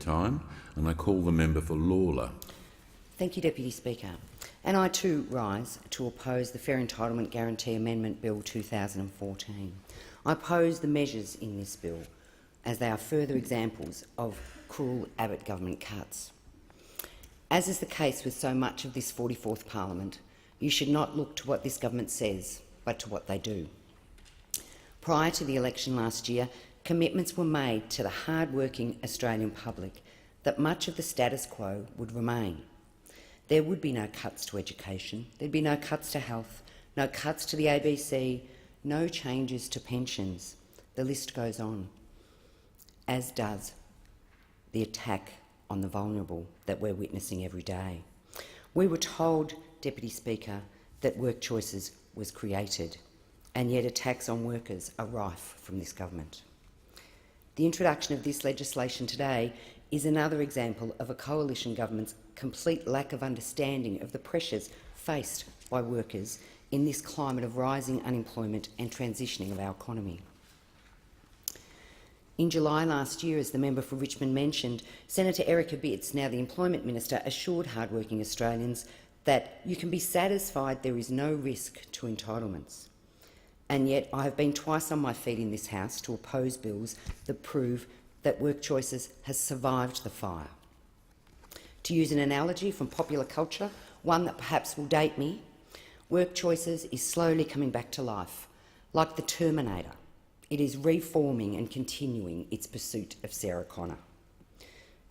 time, and I call the member for Lawler. Thank you, Deputy Speaker. And I too rise to oppose the Fair Entitlement Guarantee Amendment Bill 2014. I oppose the measures in this bill as they are further examples of cruel Abbott government cuts. As is the case with so much of this 44th Parliament, you should not look to what this government says, but to what they do. Prior to the election last year, commitments were made to the hard-working Australian public that much of the status quo would remain. There would be no cuts to education, there'd be no cuts to health, no cuts to the ABC, no changes to pensions. The list goes on, as does the attack on the vulnerable that we're witnessing every day. We were told, Deputy Speaker, that work choices was created, and yet attacks on workers are rife from this government. The introduction of this legislation today is another example of a coalition government's complete lack of understanding of the pressures faced by workers in this climate of rising unemployment and transitioning of our economy. In July last year, as the member for Richmond mentioned, Senator Erica Bitts, now the Employment Minister, assured hard-working Australians that you can be satisfied there is no risk to entitlements. And yet I have been twice on my feet in this House to oppose bills that prove that work choices has survived the fire. To use an analogy from popular culture, one that perhaps will date me, work choices is slowly coming back to life, like the Terminator. It is reforming and continuing its pursuit of Sarah Connor.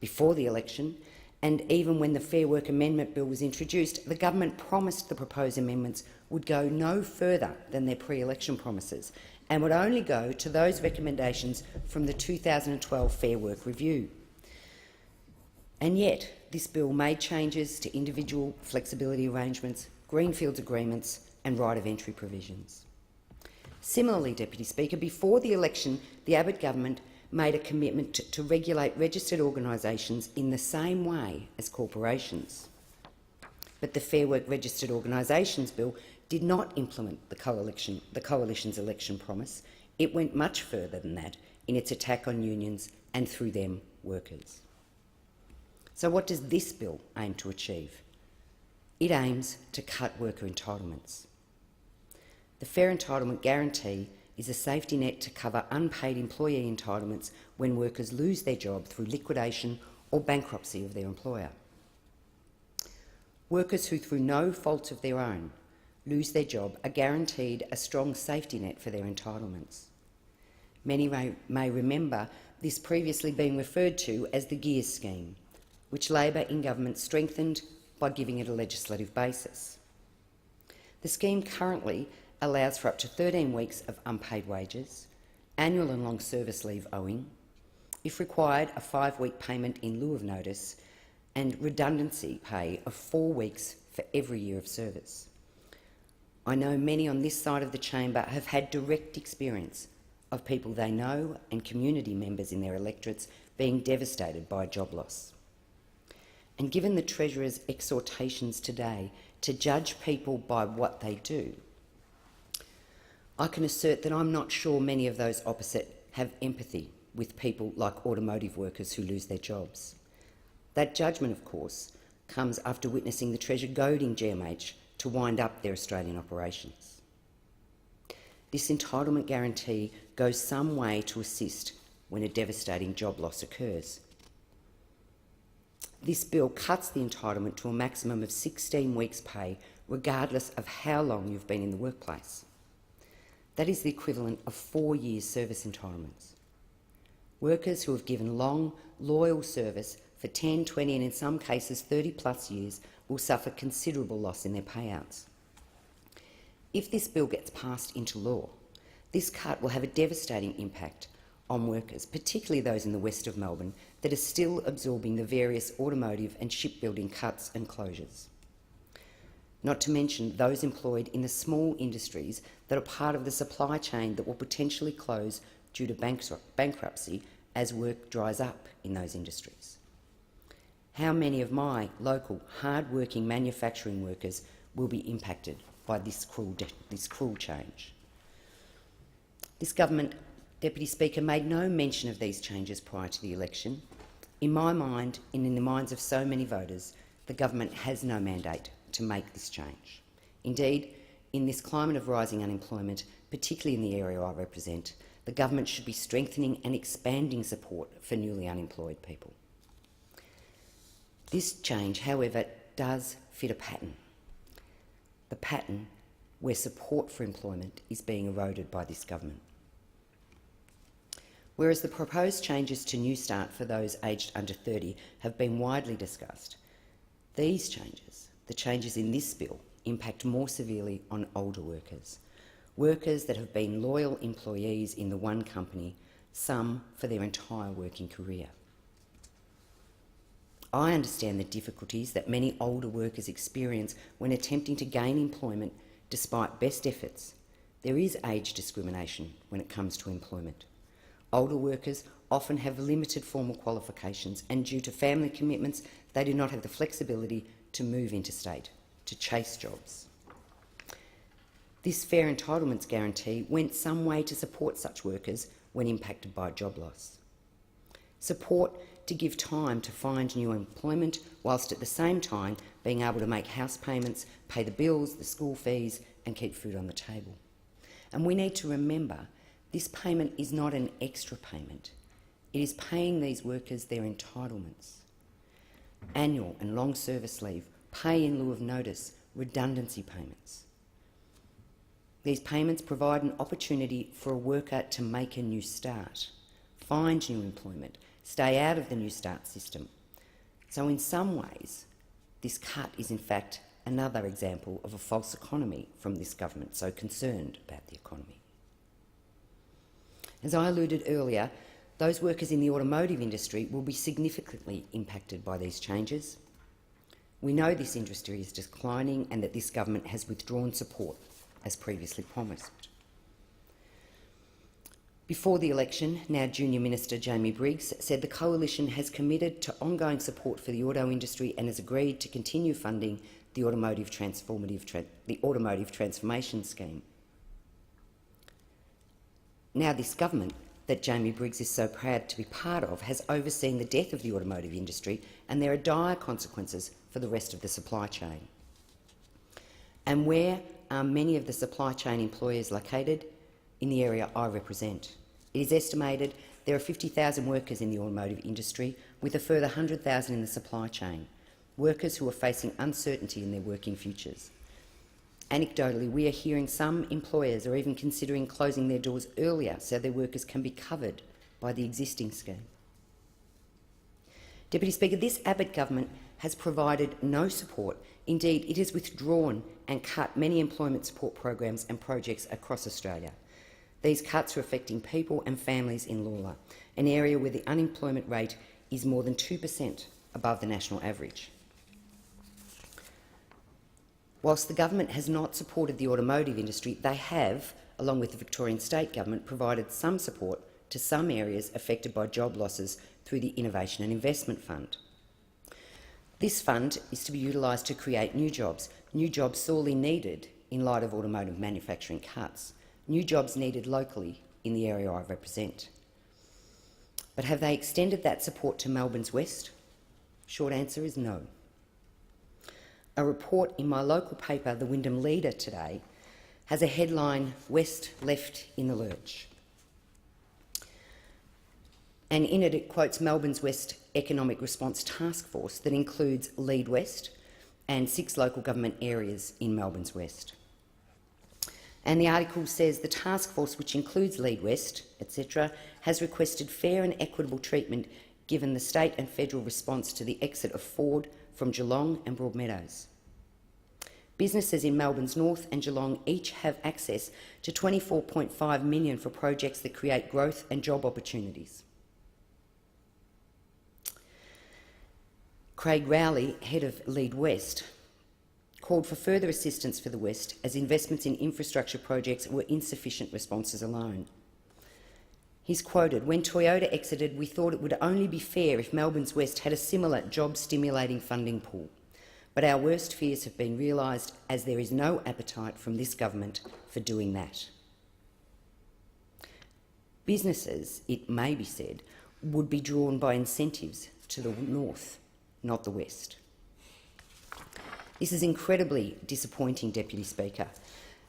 Before the election, and even when the Fair Work Amendment Bill was introduced, the government promised the proposed amendments would go no further than their pre-election promises and would only go to those recommendations from the 2012 Fair Work Review. And yet, this bill made changes to individual flexibility arrangements, greenfields agreements and right of entry provisions. Similarly, Deputy Speaker, before the election, the Abbott government made a commitment to regulate registered organisations in the same way as corporations. But the Fair Work Registered Organisations Bill did not implement the Coalition's election promise. It went much further than that in its attack on unions and, through them, workers. So what does this bill aim to achieve? It aims to cut worker entitlements. The Fair Entitlement Guarantee is a safety net to cover unpaid employee entitlements when workers lose their job through liquidation or bankruptcy of their employer. Workers who, through no fault of their own, lose their job are guaranteed a strong safety net for their entitlements. Many may remember this previously being referred to as the GEARS scheme, which Labor in government strengthened by giving it a legislative basis. The scheme currently allows for up to 13 weeks of unpaid wages, annual and long service leave owing, if required a 5-week payment in lieu of notice, and redundancy pay of 4 weeks for every year of service. I know many on this side of the chamber have had direct experience of people they know and community members in their electorates being devastated by job loss. And given the Treasurer's exhortations today to judge people by what they do, I can assert that I'm not sure many of those opposite have empathy with people like automotive workers who lose their jobs. That judgment, of course, comes after witnessing the Treasurer goading GMH to wind up their Australian operations. This entitlement guarantee goes some way to assist when a devastating job loss occurs. This bill cuts the entitlement to a maximum of 16 weeks' pay, regardless of how long you've been in the workplace. That is the equivalent of 4 years' service entitlements. Workers who have given long, loyal service for 10, 20 and in some cases 30+ years will suffer considerable loss in their payouts. If this bill gets passed into law, this cut will have a devastating impact on workers, particularly those in the west of Melbourne, that are still absorbing the various automotive and shipbuilding cuts and closures. Not to mention those employed in the small industries that are part of the supply chain that will potentially close due to bankruptcy as work dries up in those industries. How many of my local, hard-working manufacturing workers will be impacted by this cruel change? This government, Deputy Speaker, made no mention of these changes prior to the election. In my mind, and in the minds of so many voters, the government has no mandate to make this change. Indeed, in this climate of rising unemployment, particularly in the area I represent, the government should be strengthening and expanding support for newly unemployed people. This change, however, does fit a pattern. The pattern where support for employment is being eroded by this government. Whereas the proposed changes to New Start for those aged under 30 have been widely discussed, these changes, the changes in this bill, impact more severely on older workers, workers that have been loyal employees in the one company, some for their entire working career. I understand the difficulties that many older workers experience when attempting to gain employment despite best efforts. There is age discrimination when it comes to employment. Older workers often have limited formal qualifications, and due to family commitments, they do not have the flexibility to move interstate, to chase jobs. This Fair Entitlements guarantee went some way to support such workers when impacted by job loss. Support to give time to find new employment, whilst at the same time being able to make house payments, pay the bills, the school fees, and keep food on the table. And we need to remember, this payment is not an extra payment. It is paying these workers their entitlements. Annual and long service leave, pay in lieu of notice, redundancy payments. These payments provide an opportunity for a worker to make a new start, find new employment, stay out of the New Start system. So in some ways, this cut is in fact another example of a false economy from this government, so concerned about the economy. As I alluded earlier, those workers in the automotive industry will be significantly impacted by these changes. We know this industry is declining and that this government has withdrawn support, as previously promised. Before the election, now Junior Minister Jamie Briggs said the Coalition has committed to ongoing support for the auto industry and has agreed to continue funding the Automotive Transformation Scheme. Now this government, that Jamie Briggs is so proud to be part of, has overseen the death of the automotive industry, and there are dire consequences for the rest of the supply chain. And where are many of the supply chain employers located? In the area I represent. It is estimated there are 50,000 workers in the automotive industry, with a further 100,000 in the supply chain, workers who are facing uncertainty in their working futures. Anecdotally, we are hearing some employers are even considering closing their doors earlier so their workers can be covered by the existing scheme. Deputy Speaker, this Abbott government has provided no support. Indeed, it has withdrawn and cut many employment support programs and projects across Australia. These cuts are affecting people and families in Lalor, an area where the unemployment rate is more than 2% above the national average. Whilst the government has not supported the automotive industry, they have, along with the Victorian State Government, provided some support to some areas affected by job losses through the Innovation and Investment Fund. This fund is to be utilised to create new jobs sorely needed in light of automotive manufacturing cuts, new jobs needed locally in the area I represent. But have they extended that support to Melbourne's West? Short answer is no. A report in my local paper, the Wyndham Leader, today has a headline, "West Left in the Lurch." And in it, it quotes Melbourne's West Economic Response Task Force that includes Lead West and 6 local government areas in Melbourne's West. And the article says the task force, which includes Lead West, etc., has requested fair and equitable treatment given the state and federal response to the exit of Ford from Geelong and Broadmeadows. Businesses in Melbourne's North and Geelong each have access to $24.5 million for projects that create growth and job opportunities. Craig Rowley, head of Lead West, called for further assistance for the West as investments in infrastructure projects were insufficient responses alone. He's quoted, "When Toyota exited, we thought it would only be fair if Melbourne's West had a similar job-stimulating funding pool. But our worst fears have been realised as there is no appetite from this government for doing that." Businesses, it may be said, would be drawn by incentives to the north, not the west. This is incredibly disappointing, Deputy Speaker,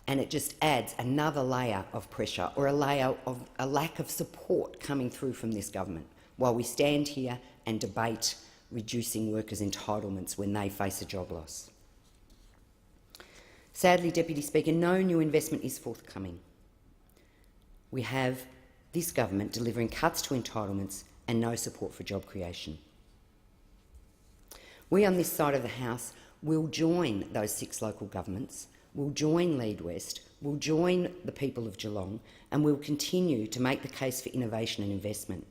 and it just adds another layer of pressure or a layer of a lack of support coming through from this government while we stand here and debate reducing workers' entitlements when they face a job loss. Sadly, Deputy Speaker, no new investment is forthcoming. We have this government delivering cuts to entitlements and no support for job creation. We on this side of the House will join those 6 local governments, will join Lead West, will join the people of Geelong, and will continue to make the case for innovation and investment.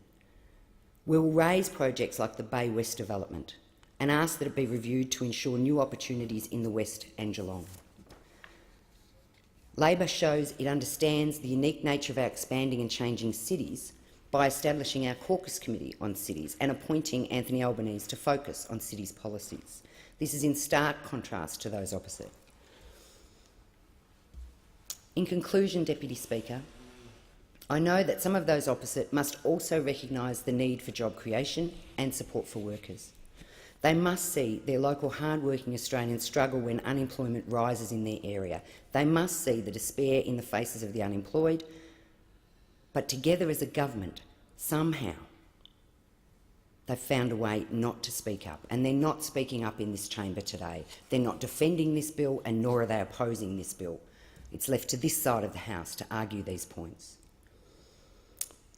We'll raise projects like the Bay West development and ask that it be reviewed to ensure new opportunities in the West and Geelong. Labor shows it understands the unique nature of our expanding and changing cities by establishing our caucus committee on cities and appointing Anthony Albanese to focus on cities policies. This is in stark contrast to those opposite. In conclusion, Deputy Speaker, I know that some of those opposite must also recognise the need for job creation and support for workers. They must see their local hard-working Australians struggle when unemployment rises in their area. They must see the despair in the faces of the unemployed. But together as a government, somehow, they've found a way not to speak up, and they're not speaking up in this chamber today. They're not defending this bill, and nor are they opposing this bill. It's left to this side of the House to argue these points.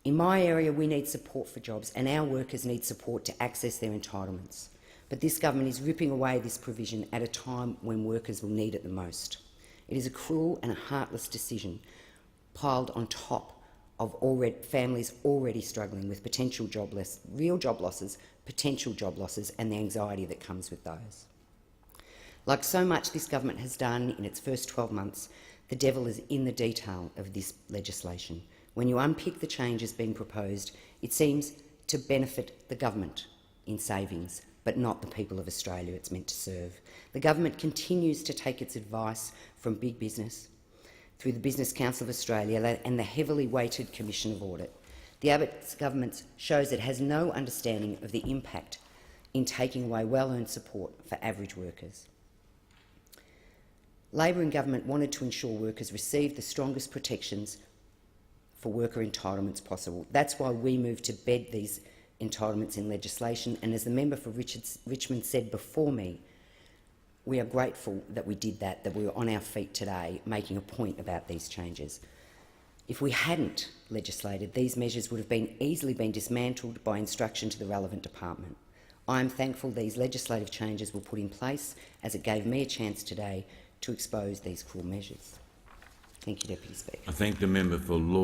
In my area, we need support for jobs, and our workers need support to access their entitlements. But this government is ripping away this provision at a time when workers will need it the most. It is a cruel and a heartless decision piled on top of families already struggling with real job losses, potential job losses, and the anxiety that comes with those. Like so much this government has done in its first 12 months, the devil is in the detail of this legislation. When you unpick the changes being proposed, it seems to benefit the government in savings, but not the people of Australia it's meant to serve. The government continues to take its advice from big business through the Business Council of Australia and the heavily weighted Commission of Audit. The Abbott government shows it has no understanding of the impact in taking away well-earned support for average workers. Labor and government wanted to ensure workers received the strongest protections for worker entitlements possible. That's why we moved to bed these entitlements in legislation, and as the member for Richmond said before me, we are grateful that we did that we were on our feet today making a point about these changes. If we hadn't legislated, these measures would have easily been dismantled by instruction to the relevant department. I am thankful these legislative changes were put in place, as it gave me a chance today to expose these cruel measures. Thank you, Deputy Speaker. I thank the member for Law.